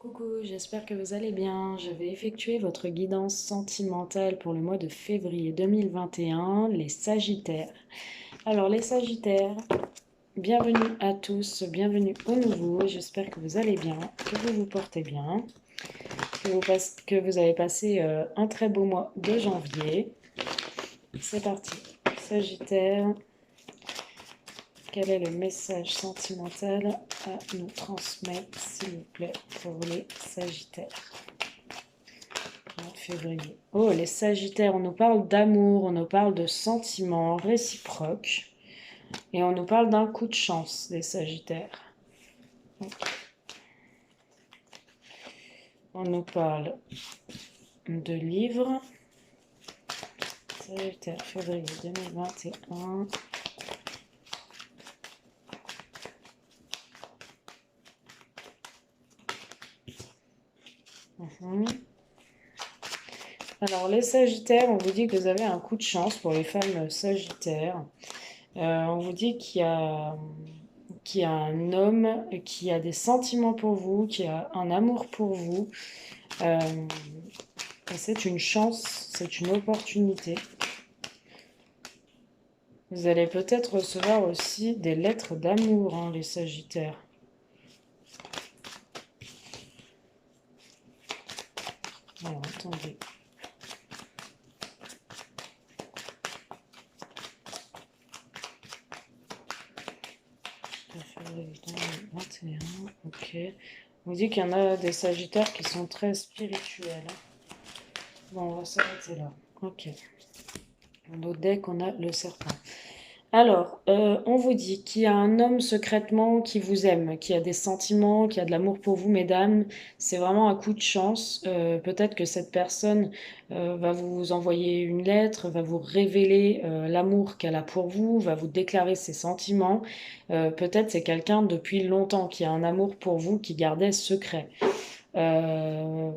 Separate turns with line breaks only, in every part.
Coucou, j'espère que vous allez bien. Je vais effectuer votre guidance sentimentale pour le mois de février 2021, les Sagittaires. Alors les Sagittaires, bienvenue à tous, bienvenue aux nouveaux. J'espère que vous allez bien, que vous vous portez bien, que vous avez passé un très beau mois de janvier. C'est parti. Sagittaire, quel est le message sentimental à nous transmettre, s'il vous plaît, pour les Sagittaires? Mois de février. Oh, les Sagittaires, on nous parle d'amour, on nous parle de sentiments réciproques et on nous parle d'un coup de chance, les Sagittaires. On nous parle de livres. Sagittaire, février 2021. Alors, les Sagittaires, on vous dit que vous avez un coup de chance pour les femmes Sagittaires. On vous dit qu'il y a un homme qui a des sentiments pour vous, qui a un amour pour vous. Euh, et c'est une chance, c'est une opportunité. Vous allez peut-être recevoir aussi des lettres d'amour, hein, les Sagittaires. Alors, attendez. Février 2021, ok. On dit qu'il y en a des Sagittaires qui sont très spirituels, hein. Bon, on va s'arrêter là. Ok. Dans notre deck, on a le serpent. Alors, on vous dit qu'il y a un homme secrètement qui vous aime, qui a des sentiments, qui a de l'amour pour vous, mesdames. C'est vraiment un coup de chance. Peut-être que cette personne va vous envoyer une lettre, va vous révéler l'amour qu'elle a pour vous, va vous déclarer ses sentiments. Peut-être c'est quelqu'un depuis longtemps qui a un amour pour vous, qui gardait secret. Euh,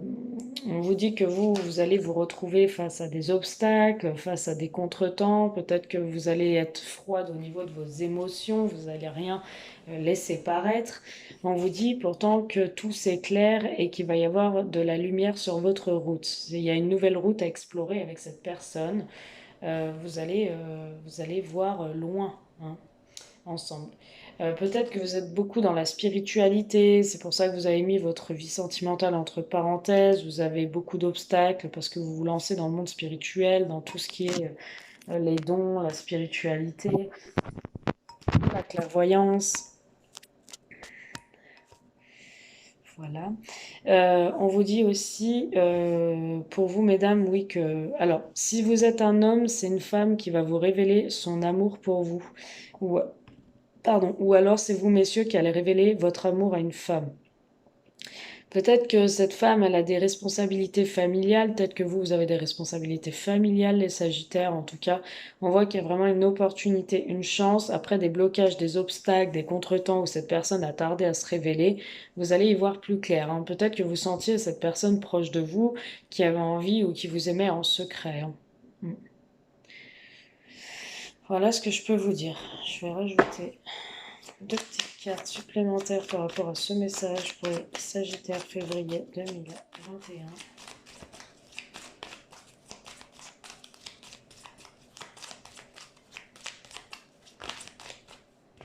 on vous dit que vous allez vous retrouver face à des obstacles, face à des contretemps. Peut-être que vous allez être froide au niveau de vos émotions, vous n'allez rien laisser paraître. On vous dit pourtant que tout s'éclaire et qu'il va y avoir de la lumière sur votre route. Il y a une nouvelle route à explorer avec cette personne. Vous allez voir loin, hein, ensemble. Peut-être que vous êtes beaucoup dans la spiritualité, c'est pour ça que vous avez mis votre vie sentimentale entre parenthèses, vous avez beaucoup d'obstacles parce que vous vous lancez dans le monde spirituel, dans tout ce qui est les dons, la spiritualité, la clairvoyance. Voilà. On vous dit aussi, pour vous, mesdames, oui, que... Alors, si vous êtes un homme, c'est une femme qui va vous révéler son amour pour vous. Ou Pardon, ou alors c'est vous, messieurs, qui allez révéler votre amour à une femme. Peut-être que cette femme, elle a des responsabilités familiales, peut-être que vous avez des responsabilités familiales, les Sagittaires, en tout cas. On voit qu'il y a vraiment une opportunité, une chance, après des blocages, des obstacles, des contretemps où cette personne a tardé à se révéler, vous allez y voir plus clair, hein. Peut-être que vous sentiez cette personne proche de vous qui avait envie ou qui vous aimait en secret, hein. Mm. Voilà ce que je peux vous dire. Je vais rajouter deux petites cartes supplémentaires par rapport à ce message pour le Sagittaire février 2021.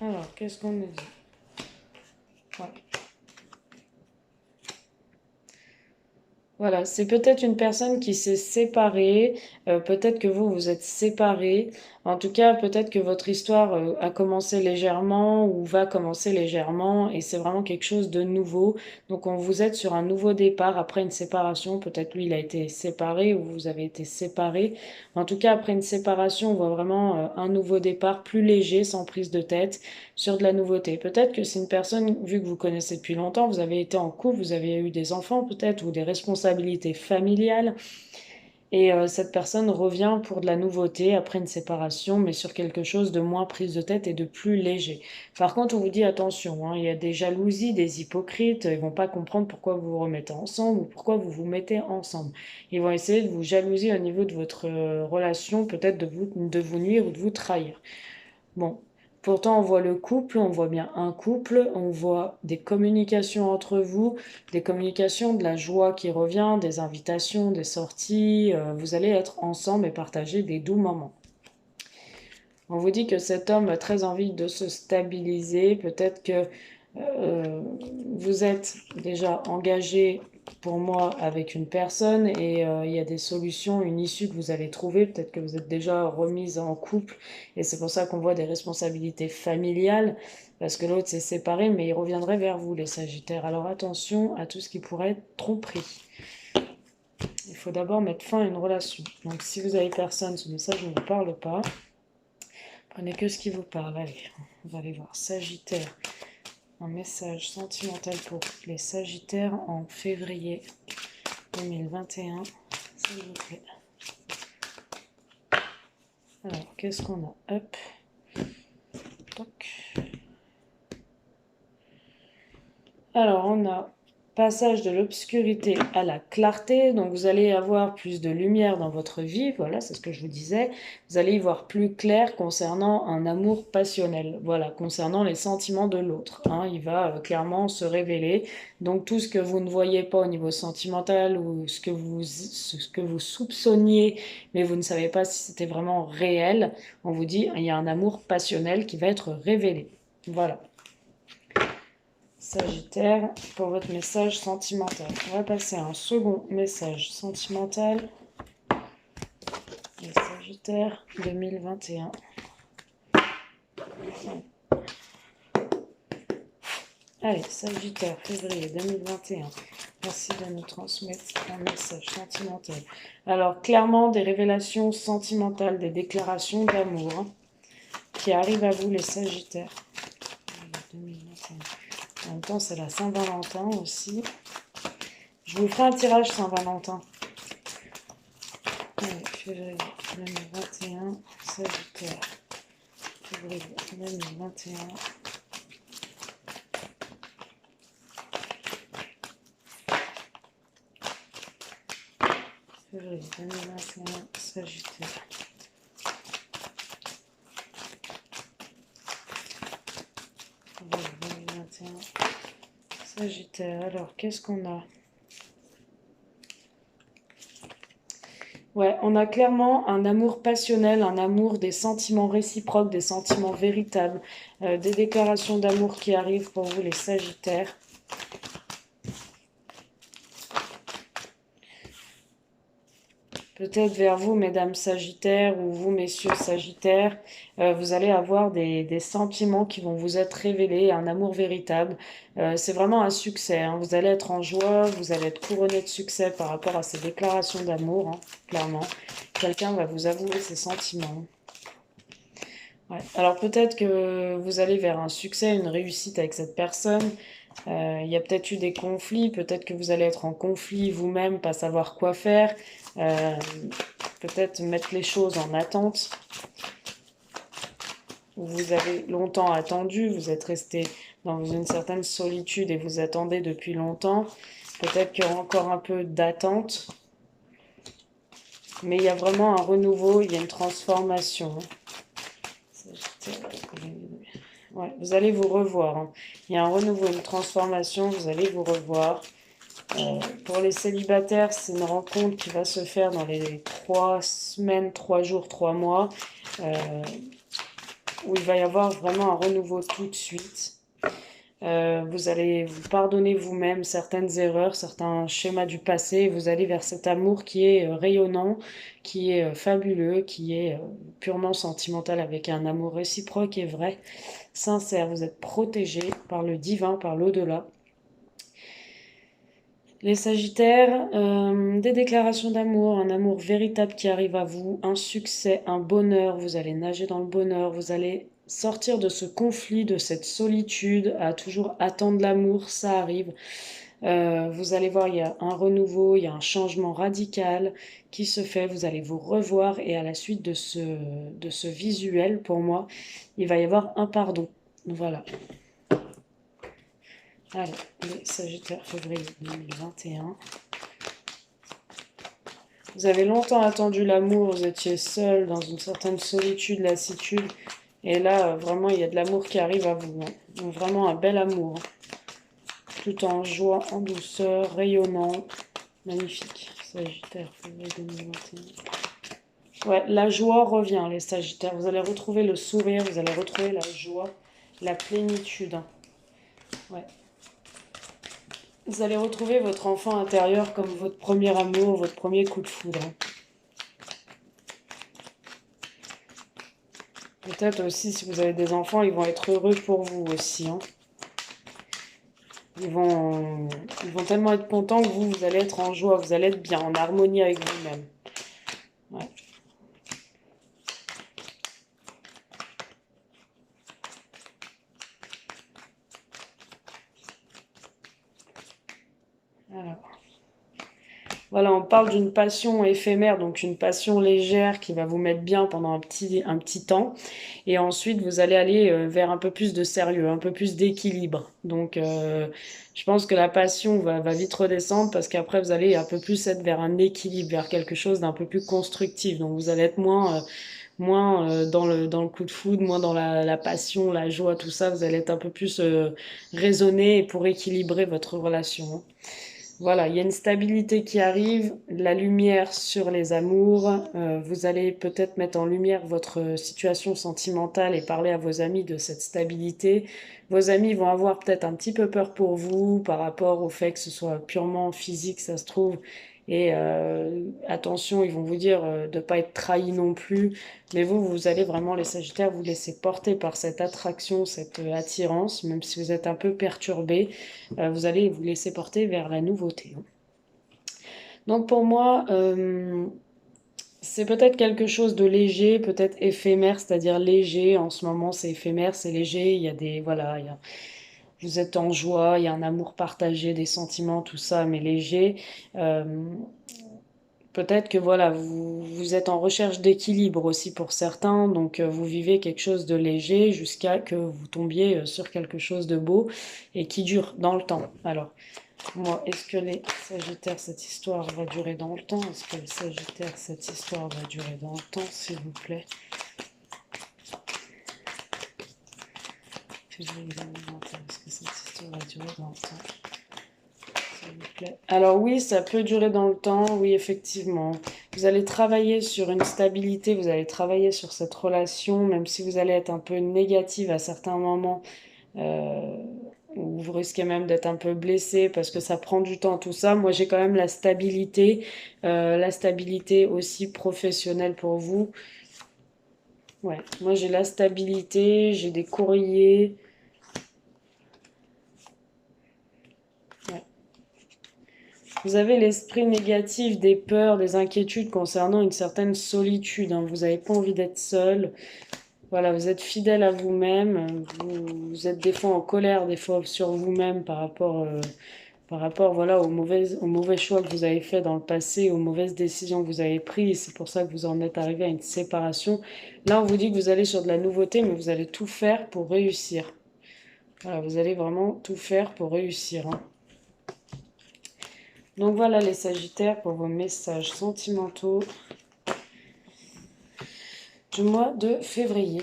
Alors, qu'est-ce qu'on nous dit? Ouais. Voilà, c'est peut-être une personne qui s'est séparée, peut-être que vous vous êtes séparés. En tout cas, peut-être que votre histoire a commencé légèrement ou va commencer légèrement et c'est vraiment quelque chose de nouveau. Donc, on vous êtes sur un nouveau départ après une séparation. Peut-être lui, il a été séparé ou vous avez été séparés. En tout cas, après une séparation, on voit vraiment un nouveau départ plus léger, sans prise de tête, sur de la nouveauté. Peut-être que c'est une personne, vu que vous connaissez depuis longtemps, vous avez été en couple, vous avez eu des enfants peut-être ou des responsabilités familiales. Et cette personne revient pour de la nouveauté après une séparation, mais sur quelque chose de moins prise de tête et de plus léger. Par contre, on vous dit attention, hein, il y a des jalousies, des hypocrites, ils vont pas comprendre pourquoi vous vous remettez ensemble ou pourquoi vous vous mettez ensemble. Ils vont essayer de vous jalouser au niveau de votre relation, peut-être de vous nuire ou de vous trahir. Bon, Pourtant, on voit le couple, on voit bien un couple, on voit des communications entre vous, des communications, de la joie qui revient, des invitations, des sorties. Vous allez être ensemble et partager des doux moments. On vous dit que cet homme a très envie de se stabiliser. Peut-être que euh, vous êtes déjà engagé pour moi avec une personne et il y a des solutions, une issue que vous allez trouver. Peut-être que vous êtes déjà remise en couple et c'est pour ça qu'on voit des responsabilités familiales parce que l'autre s'est séparé mais il reviendrait vers vous les Sagittaires. Alors attention à tout ce qui pourrait être tromperie. Il faut d'abord mettre fin à une relation. Donc si vous avez personne, ce message ne vous parle pas. Prenez que ce qui vous parle. Allez, on va aller voir. Sagittaire. Un message sentimental pour les Sagittaires en février 2021, s'il vous plaît. Alors, qu'est-ce qu'on a? Hop. Toc. Alors, on a passage de l'obscurité à la clarté. Donc, vous allez avoir plus de lumière dans votre vie. Voilà, c'est ce que je vous disais. Vous allez y voir plus clair concernant un amour passionnel. Voilà, concernant les sentiments de l'autre. Hein, il va clairement se révéler. Donc, tout ce que vous ne voyez pas au niveau sentimental ou ce que vous soupçonniez, mais vous ne savez pas si c'était vraiment réel, on vous dit il y a un amour passionnel qui va être révélé. Voilà. Sagittaire, pour votre message sentimental. On va passer à un second message sentimental. Les Sagittaires 2021. Allez, Sagittaire, février 2021. Merci de nous transmettre un message sentimental. Alors, clairement, des révélations sentimentales, des déclarations d'amour hein, qui arrivent à vous, les Sagittaires. 2021. En même temps, c'est la Saint-Valentin aussi. Je vous ferai un tirage Saint-Valentin. Allez, février 2021, Sagittaire. Février 2021. Février 2021, Sagittaire. Février 2021, Sagittaire. Alors, qu'est-ce qu'on a? Ouais, on a clairement un amour passionnel, un amour des sentiments réciproques, des sentiments véritables, des déclarations d'amour qui arrivent pour vous les Sagittaires. Peut-être vers vous, mesdames Sagittaires, ou vous, messieurs Sagittaires, vous allez avoir des sentiments qui vont vous être révélés, un amour véritable. C'est vraiment un succès, hein. Vous allez être en joie, vous allez être couronné de succès par rapport à ces déclarations d'amour, hein, clairement. Quelqu'un va vous avouer ses sentiments. Ouais. Alors peut-être que vous allez vers un succès, une réussite avec cette personne. Il y a peut-être eu des conflits, peut-être que vous allez être en conflit vous-même, pas savoir quoi faire. Peut-être mettre les choses en attente. Vous avez longtemps attendu, vous êtes resté dans une certaine solitude et vous attendez depuis longtemps. Peut-être qu'il y aura encore un peu d'attente. Mais il y a vraiment un renouveau, il y a une transformation. Ouais, vous allez vous revoir. Hein. Il y a un renouveau, une transformation, vous allez vous revoir. Pour les célibataires, c'est une rencontre qui va se faire dans les 3 semaines, 3 jours, 3 mois, où il va y avoir vraiment un renouveau tout de suite. Vous allez vous pardonner vous-même certaines erreurs, certains schémas du passé, vous allez vers cet amour qui est rayonnant, qui est fabuleux, qui est purement sentimental avec un amour réciproque et vrai, sincère. Vous êtes protégé par le divin, par l'au-delà. Les Sagittaires, des déclarations d'amour, un amour véritable qui arrive à vous, un succès, un bonheur, vous allez nager dans le bonheur, vous allez sortir de ce conflit, de cette solitude, à toujours attendre l'amour, ça arrive. Vous allez voir, il y a un renouveau, il y a un changement radical qui se fait, vous allez vous revoir et à la suite de ce visuel, pour moi, il va y avoir un pardon. Voilà. Allez, les Sagittaires, février 2021. Vous avez longtemps attendu l'amour, vous étiez seul dans une certaine solitude, lassitude, Et là, vraiment, il y a de l'amour qui arrive à vous, hein. Donc, vraiment un bel amour, hein. Tout en joie, en douceur, rayonnant. Magnifique. Sagittaire, février 2021. Ouais, la joie revient, les Sagittaires. Vous allez retrouver le sourire, vous allez retrouver la joie, la plénitude, hein. Ouais. Vous allez retrouver votre enfant intérieur comme votre premier amour, votre premier coup de foudre, hein. Peut-être aussi, si vous avez des enfants, ils vont être heureux pour vous aussi, hein. Ils vont, ils vont tellement être contents que vous allez être en joie, vous allez être bien, en harmonie avec vous-même. Ouais. Alors. Voilà, on parle d'une passion éphémère, donc une passion légère qui va vous mettre bien pendant un petit temps. Et ensuite, vous allez aller vers un peu plus de sérieux, un peu plus d'équilibre. Donc, je pense que la passion va vite redescendre parce qu'après, vous allez un peu plus être vers un équilibre, vers quelque chose d'un peu plus constructif. Donc, vous allez être moins dans le coup de foudre, moins dans la passion, la joie, tout ça. Vous allez être un peu plus raisonné pour équilibrer votre relation, hein. Voilà, il y a une stabilité qui arrive, la lumière sur les amours. Vous allez peut-être mettre en lumière votre situation sentimentale et parler à vos amis de cette stabilité. Vos amis vont avoir peut-être un petit peu peur pour vous par rapport au fait que ce soit purement physique, ça se trouve. Et attention, ils vont vous dire de ne pas être trahi non plus. Mais vous allez vraiment, les Sagittaires, vous laisser porter par cette attraction, cette attirance, même si vous êtes un peu perturbé. Vous allez vous laisser porter vers la nouveauté, hein. Donc pour moi, c'est peut-être quelque chose de léger, peut-être éphémère, c'est-à-dire léger. En ce moment, c'est éphémère, c'est léger. Il y a des, voilà, vous êtes en joie, il y a un amour partagé, des sentiments, tout ça, mais léger. Euh, Peut-être que voilà, vous êtes en recherche d'équilibre aussi pour certains, donc vous vivez quelque chose de léger jusqu'à que vous tombiez sur quelque chose de beau et qui dure dans le temps. Alors, moi, est-ce que les Sagittaires, cette histoire va durer dans le temps? Est-ce que les Sagittaires, cette histoire va durer dans le temps, s'il vous plaît? Février 2021, est-ce que cette histoire va durer dans le temps? S'il vous plaît. Alors oui, ça peut durer dans le temps, oui, effectivement. Vous allez travailler sur une stabilité, vous allez travailler sur cette relation, même si vous allez être un peu négative à certains moments, euh, où vous risquez même d'être un peu blessé parce que ça prend du temps, tout ça. Moi, j'ai quand même la stabilité aussi professionnelle pour vous. Ouais, moi j'ai la stabilité, j'ai des courriers. Ouais. Vous avez l'esprit négatif, des peurs, des inquiétudes concernant une certaine solitude, hein. Vous n'avez pas envie d'être seul. Voilà, vous êtes fidèle à vous-même. Vous êtes des fois en colère, des fois sur vous-même par rapport voilà, aux mauvais choix que vous avez faits dans le passé, aux mauvaises décisions que vous avez prises. C'est pour ça que vous en êtes arrivé à une séparation. Là, on vous dit que vous allez sur de la nouveauté, mais vous allez tout faire pour réussir. Voilà, vous allez vraiment tout faire pour réussir, hein. Donc voilà les Sagittaires pour vos messages sentimentaux du mois de février.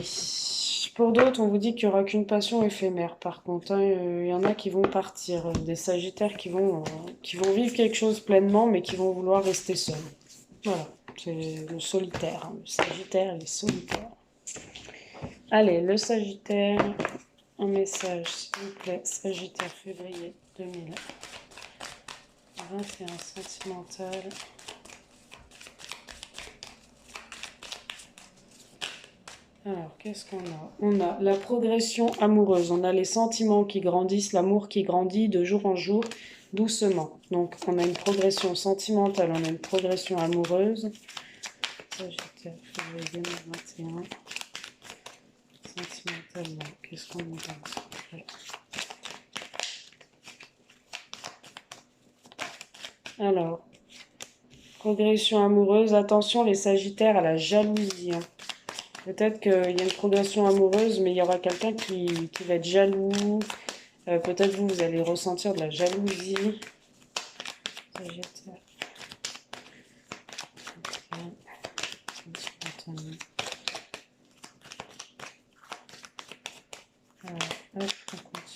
Pour d'autres, on vous dit qu'il n'y aura qu'une passion éphémère. Par contre, hein, il y en a qui vont partir, des Sagittaires qui vont vivre quelque chose pleinement, mais qui vont vouloir rester seuls. Voilà, c'est le solitaire, hein. Le Sagittaire, il est solitaire. Allez, le Sagittaire, un message, s'il vous plaît. Sagittaire, février 2021, sentimental. Alors, qu'est-ce qu'on a? On a la progression amoureuse, on a les sentiments qui grandissent, l'amour qui grandit de jour en jour, doucement. Donc, on a une progression sentimentale, on a une progression amoureuse. Sagittaire, février 2021. Sentimentalement, qu'est-ce qu'on nous donne? Alors, progression amoureuse, attention les Sagittaires à la jalousie, hein. Peut-être qu'il y a une progression amoureuse, mais il y aura quelqu'un qui va être jaloux. Peut-être vous allez ressentir de la jalousie. Sagittaire.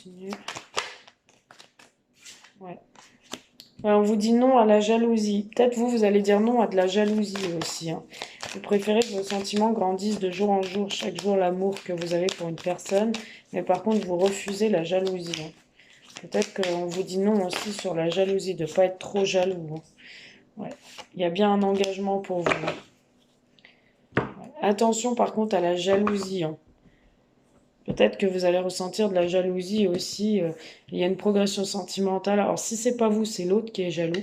continue. Ouais. Ouais, on vous dit non à la jalousie. Peut-être vous allez dire non à de la jalousie aussi, hein. Vous préférez que vos sentiments grandissent de jour en jour, chaque jour l'amour que vous avez pour une personne, mais par contre vous refusez la jalousie, hein. Peut-être qu'on vous dit non aussi sur la jalousie, de ne pas être trop jaloux, hein. Ouais. Il y a bien un engagement pour vous, hein. Ouais. Attention par contre à la jalousie, hein. Peut-être que vous allez ressentir de la jalousie aussi. Il y a une progression sentimentale. Alors si c'est pas vous, c'est l'autre qui est jaloux.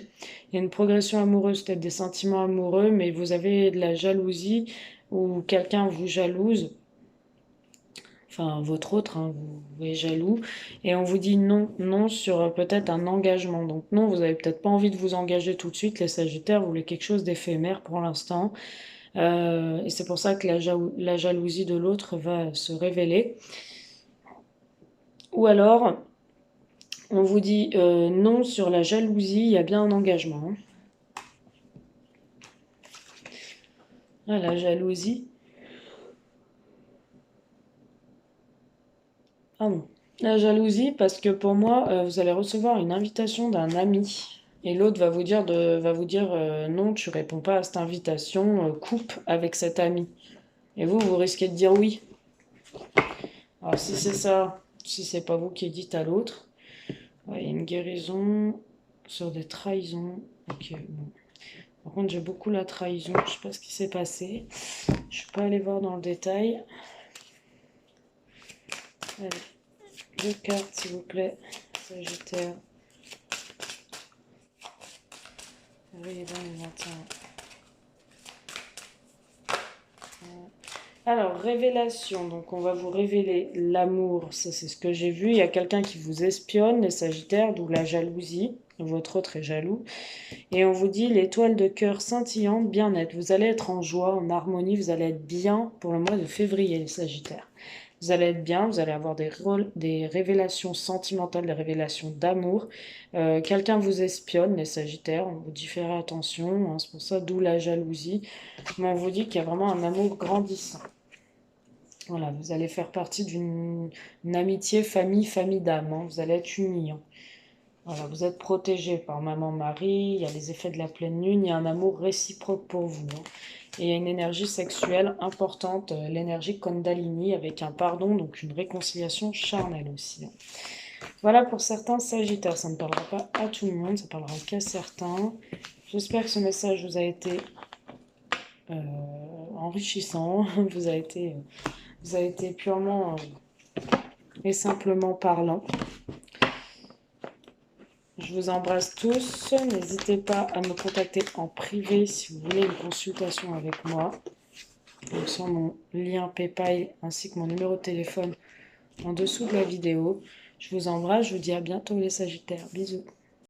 Il y a une progression amoureuse, peut-être des sentiments amoureux, mais vous avez de la jalousie ou quelqu'un vous jalouse. Enfin, votre autre, hein, vous est jaloux. Et on vous dit non, non sur peut-être un engagement. Donc non, vous avez peut-être pas envie de vous engager tout de suite, les Sagittaires. Vous voulez quelque chose d'éphémère pour l'instant. Et c'est pour ça que la jalousie de l'autre va se révéler. Ou alors, on vous dit non sur la jalousie, il y a bien un engagement, hein. Ah, la jalousie. Ah bon. La jalousie, parce que pour moi, vous allez recevoir une invitation d'un ami. Et l'autre va vous dire non, tu réponds pas à cette invitation, coupe avec cet ami. Et vous risquez de dire oui. Alors si c'est ça, si c'est pas vous qui dites à l'autre, ouais, il y a une guérison sur des trahisons. Ok, bon. Par contre, j'ai beaucoup la trahison. Je sais pas ce qui s'est passé. Je suis pas allée voir dans le détail. Allez, 2 cartes, s'il vous plaît. Sagittaire. Février 2021. Alors, révélation. Donc, on va vous révéler l'amour. Ça, c'est ce que j'ai vu. Il y a quelqu'un qui vous espionne, les Sagittaires, d'où la jalousie. Votre autre est jaloux. Et on vous dit l'étoile de cœur scintillante, bien-être. Vous allez être en joie, en harmonie. Vous allez être bien pour le mois de février, les Sagittaires. Vous allez être bien, vous allez avoir des révélations sentimentales, des révélations d'amour. Quelqu'un vous espionne, les Sagittaires, on vous dit faire attention, hein, c'est pour ça, d'où la jalousie. Mais on vous dit qu'il y a vraiment un amour grandissant. Voilà, vous allez faire partie d'une amitié famille d'âme, hein. Vous allez être unis, hein. Voilà, vous êtes protégés par maman Marie, il y a les effets de la pleine lune, il y a un amour réciproque pour vous, hein. Et il y a une énergie sexuelle importante, l'énergie Kundalini, avec un pardon, donc une réconciliation charnelle aussi, hein. Voilà pour certains Sagittaires, ça ne parlera pas à tout le monde, ça parlera qu'à certains. J'espère que ce message vous a été euh, enrichissant, vous a été purement et simplement parlant. Je vous embrasse tous. N'hésitez pas à me contacter en privé si vous voulez une consultation avec moi. Donc sur mon lien PayPal ainsi que mon numéro de téléphone en dessous de la vidéo. Je vous embrasse, je vous dis à bientôt les Sagittaires. Bisous.